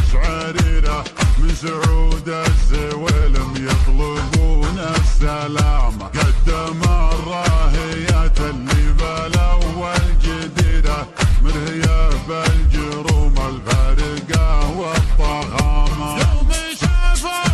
قشعريرة من سعود الزويلم يطلبون السلامة. قدم الراهيات اللي بالاول جديرة مرهية بالجروم الفارقة والطغامة. يوم شافوه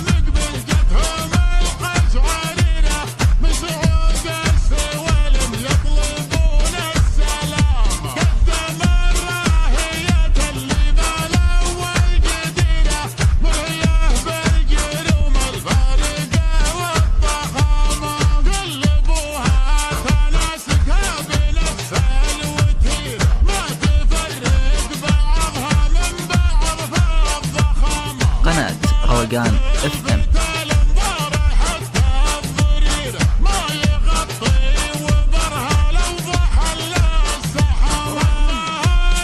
مقبل جتهم القشعريرة من سعود الزويلم يطلبون السلامة. قدم الراهيات اللي بالاول جديرة مرهية بالجروم الفارقة والطغامة. قلبوها تناسقها بنفس الوتيرة ما تفرق بعضها من بعض في الضخامة. قناة روقان FM. ما يغطي وبرها لو ضحل السحابة.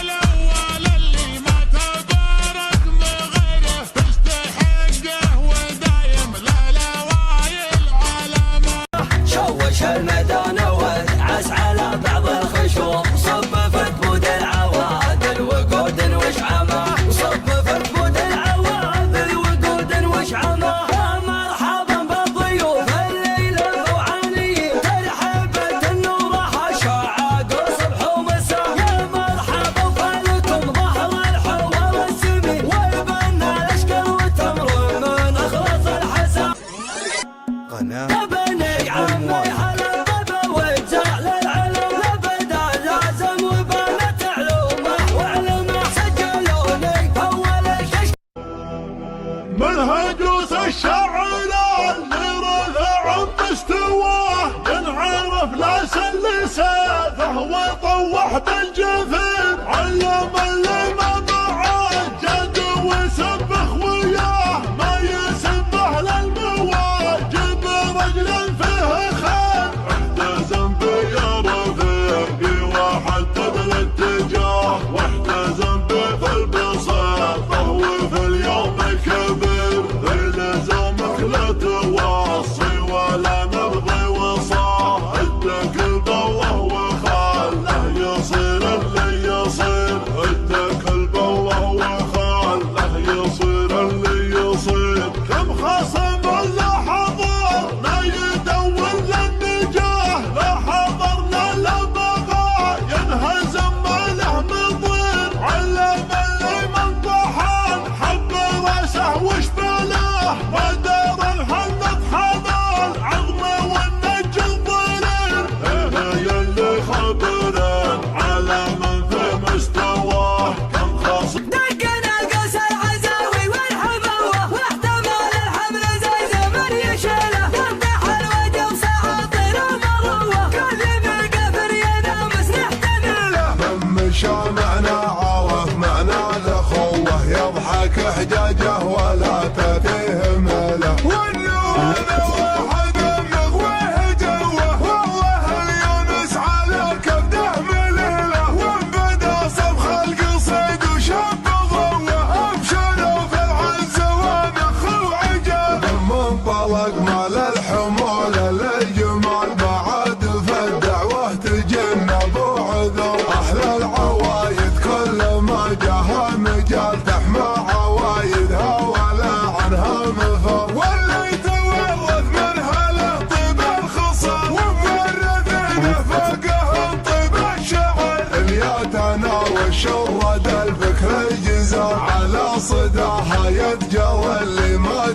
الأول اللي ما تبارك بغيره تستحقه ودايم للوايل علامة. شوش الميدان وادعس على بعض الخشوم. صب في كبود العوادل وقود وشعمة. صب في كبود العوادل وقود وشعمة. مرحبا بالضيوف الليل الروعانيين. ترحبت النور شعاق صبح ومساء. يا مرحبا فلكم ظهر الحوار السمين. ويبنى الاشكال والتمر من اخلص الحسن. بني عمي هلا بابا وجعل العلم لبدا لازم وبنت علومه وعلمه. سجلوني اول كشف منهجوس الشاعر اللي رفع مستواه ينعرف لا سلسافه وطوح بالجفين. علم اللي ما معاه جد وسبخ وياه ما يسبه للمواجب رجل فيه خير. احتزم بيا رفيقي وحدد الاتجاه واحتزم بي في البساطة وفي اليوم كبير. الزامك لا توصي ولا نبغي وصاه. ادك البوه وخاله يصير اللي يصير. ادك البوه وخاله يصير اللي يصير. كم خصم لا حضر لا يدور للنجاه. لا حضر لا بغى ينهزم ما له مضير. علم اللي من طحن حب راسه وشبله. ودار الهند حضر عظمه والنج الضليل. يا اللي خبرن على من في مستواه. كم خصم دقنا القوس العزاوي والحبوة واحتمال الحمل زي زمن يشيله. تفتح الوجه وسعاطر المروة كل بالقفر ينامس نحتمله. من مشى معنا عرف معنا الاخوه. يضحك حجاجه ولا تأتيه ماله. والنور واحد مغويه جوه. والله اليونس على كبده مليله. وانبدا صبخ القصيد وشاب ضوه. ابشروا في العز ونخ وعجاب. منطلق مال الحمول للجمال بعد في الدعوه تجنبوا عذر. احلى العوايد كل ما جاها مجال تحمى عوايدها ولا عنها مفر. واللي تورث منها له طيب الخصال ومورثينه فوقهم طيب الشعر. الياتنا والشرد الفكر الجزار على صداها يتجرى اللي ما